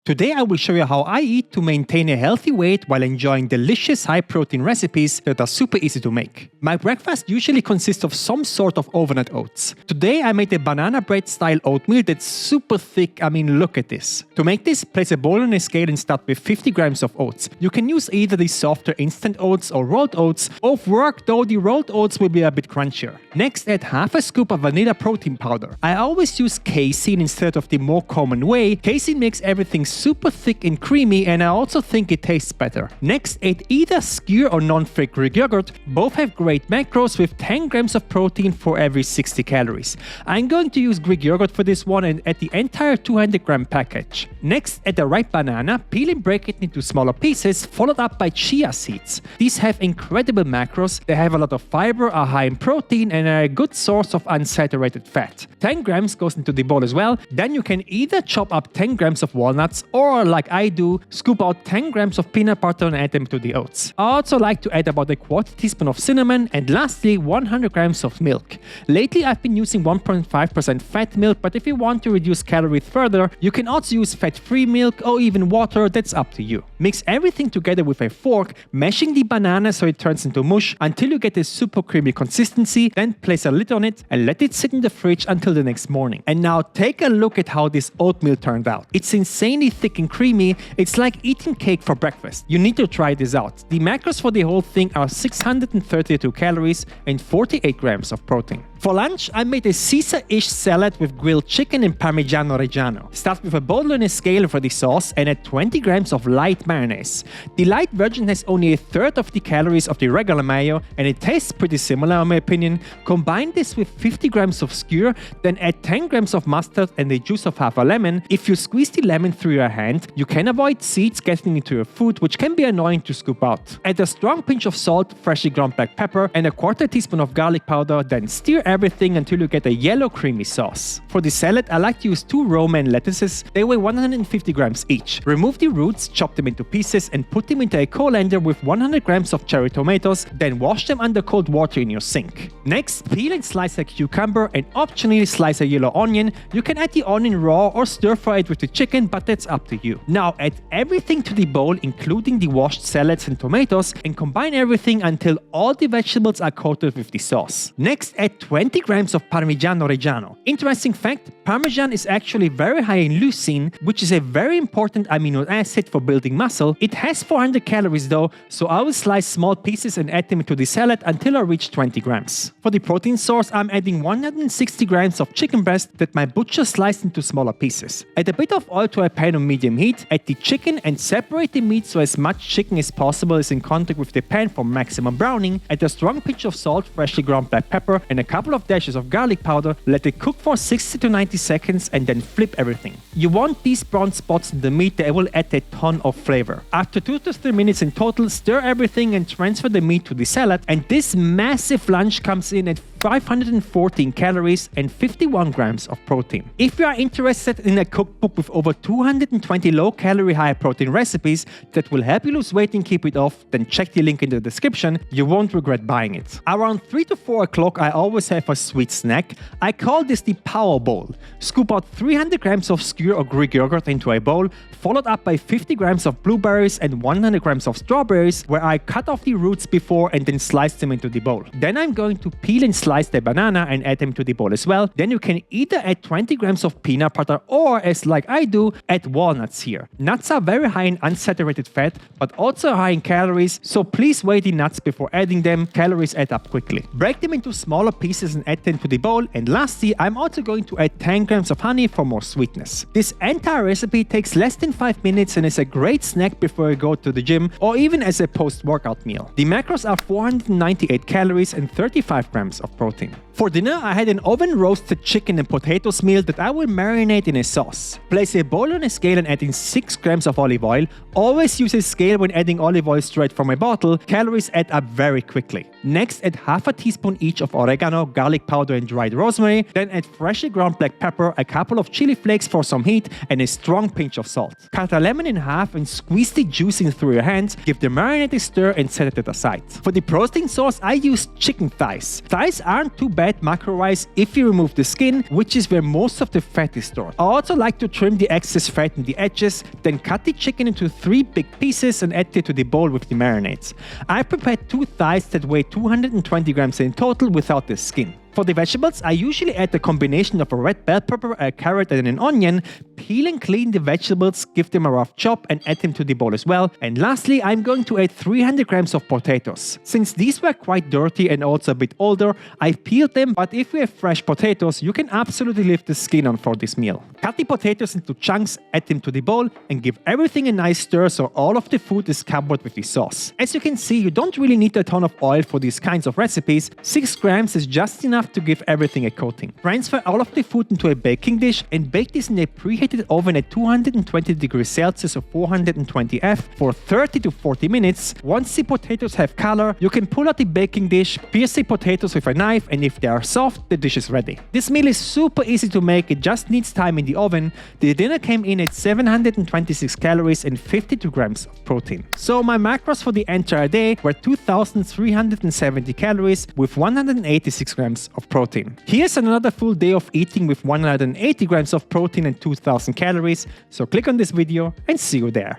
Today I will show you how I eat to maintain a healthy weight while enjoying delicious high-protein recipes that are super easy to make. My breakfast usually consists of some sort of overnight oats. Today I made a banana bread style oatmeal that's super thick. I mean, look at this. To make this, place a bowl on a scale and start with 50 grams of oats. You can use either the softer instant oats or rolled oats. Both work, though the rolled oats will be a bit crunchier. Next, add half a scoop of vanilla protein powder. I always use casein instead of the more common way. Casein makes everything super thick and creamy, and I also think it tastes better. Next, add either Skyr or non-fake Greek yogurt. Both have great macros with 10 grams of protein for every 60 calories. I'm going to use Greek yogurt for this one and add the entire 200 gram package. Next, add a ripe banana, peel and break it into smaller pieces, followed up by chia seeds. These have incredible macros. They have a lot of fiber, are high in protein, and are a good source of unsaturated fat. 10 grams goes into the bowl as well. Then you can either chop up 10 grams of walnuts or, like I do, scoop out 10 grams of peanut butter and add them to the oats. I also like to add about a quarter teaspoon of cinnamon and lastly 100 grams of milk. Lately I've been using 1.5% fat milk, but if you want to reduce calories further, you can also use fat-free milk or even water. That's up to you. Mix everything together with a fork, mashing the banana so it turns into mush until you get a super creamy consistency. Then place a lid on it and let it sit in the fridge until the next morning. And now take a look at how this oatmeal turned out. It's insanely thick and creamy. It's like eating cake for breakfast. You need to try this out. The macros for the whole thing are 632 calories and 48 grams of protein. For lunch, I made a Caesar-ish salad with grilled chicken and parmegiano reggiano. Start with a bowl on a scale for the sauce and add 20 grams of light mayonnaise. The light version has only a third of the calories of the regular mayo and it tastes pretty similar in my opinion. Combine this with 50 grams of skyr, then add 10 grams of mustard and the juice of half a lemon. If you squeeze the lemon through your hand, you can avoid seeds getting into your food, which can be annoying to scoop out. Add a strong pinch of salt, freshly ground black pepper, and a quarter teaspoon of garlic powder, then stir everything until you get a yellow creamy sauce. For the salad, I like to use 2 romaine lettuces. They weigh 150 grams each. Remove the roots, chop them into pieces, and put them into a colander with 100 grams of cherry tomatoes, then wash them under cold water in your sink. Next, peel and slice a cucumber and optionally slice a yellow onion. You can add the onion raw or stir fry it with the chicken, but that's up to you. Now add everything to the bowl, including the washed salads and tomatoes, and combine everything until all the vegetables are coated with the sauce. Next, add 20 grams of parmegiano reggiano. Interesting fact, Parmesan is actually very high in leucine, which is a very important amino acid for building muscle. It has 400 calories though, so I will slice small pieces and add them to the salad until I reach 20 grams. For the protein source, I'm adding 160 grams of chicken breast that my butcher sliced into smaller pieces. Add a bit of oil to a pan on medium heat, add the chicken and separate the meat so as much chicken as possible is in contact with the pan for maximum browning. Add a strong pinch of salt, freshly ground black pepper, and a couple of dashes of garlic powder. Let it cook for 60 to 90 seconds and then flip everything. You want these brown spots in the meat that will add a ton of flavor. After 2 to 3 minutes in total, stir everything and transfer the meat to the salad, and this massive lunch comes in at 514 calories and 51 grams of protein. If you are interested in a cookbook with over 220 low-calorie, high-protein recipes that will help you lose weight and keep it off, then check the link in the description. You won't regret buying it. Around 3 to 4 o'clock, I always have a sweet snack. I call this the Power Bowl. Scoop out 300 grams of skyr or Greek yogurt into a bowl, followed up by 50 grams of blueberries and 100 grams of strawberries, where I cut off the roots before and then slice them into the bowl. Then I'm going to peel and slice the banana and add them to the bowl as well. Then you can either add 20 grams of peanut butter or, as like I do, add walnuts here. Nuts are very high in unsaturated fat, but also high in calories, so please weigh the nuts before adding them. Calories add up quickly. Break them into smaller pieces and add them to the bowl. And lastly, I'm also going to add 10 grams of honey for more sweetness. This entire recipe takes less than 5 minutes and is a great snack before you go to the gym or even as a post-workout meal. The macros are 498 calories and 35 grams of protein. For dinner, I had an oven-roasted chicken and potatoes meal that I will marinate in a sauce. Place a bowl on a scale and add in 6 grams of olive oil. Always use a scale when adding olive oil straight from a bottle. Calories add up very quickly. Next, add half a teaspoon each of oregano, garlic powder, and dried rosemary. Then add freshly ground black pepper, a couple of chili flakes for some heat, and a strong pinch of salt. Cut a lemon in half and squeeze the juice in through your hands. Give the marinade a stir and set it aside. For the protein sauce, I used chicken thighs. Thighs aren't too bad macro-wise if you remove the skin, which is where most of the fat is stored. I also like to trim the excess fat in the edges, then cut the chicken into 3 big pieces and add it to the bowl with the marinades. I prepared 2 thighs that weigh 220 grams in total without the skin. For the vegetables, I usually add a combination of a red bell pepper, a carrot and an onion. Peel and clean the vegetables, give them a rough chop and add them to the bowl as well. And lastly, I'm going to add 300 grams of potatoes. Since these were quite dirty and also a bit older, I peeled them, but if you have fresh potatoes, you can absolutely leave the skin on for this meal. Cut the potatoes into chunks, add them to the bowl and give everything a nice stir so all of the food is covered with the sauce. As you can see, you don't really need a ton of oil for these kinds of recipes. 6 grams is just enough to give everything a coating. Transfer all of the food into a baking dish and bake this in a preheated oven at 220 degrees Celsius or 420 F for 30 to 40 minutes. Once the potatoes have color, you can pull out the baking dish, pierce the potatoes with a knife, and if they are soft, the dish is ready. This meal is super easy to make, it just needs time in the oven. The dinner came in at 726 calories and 52 grams of protein. So my macros for the entire day were 2,370 calories with 186 grams of protein. Here's another full day of eating with 180 grams of protein and 2,000 calories, so click on this video and see you there.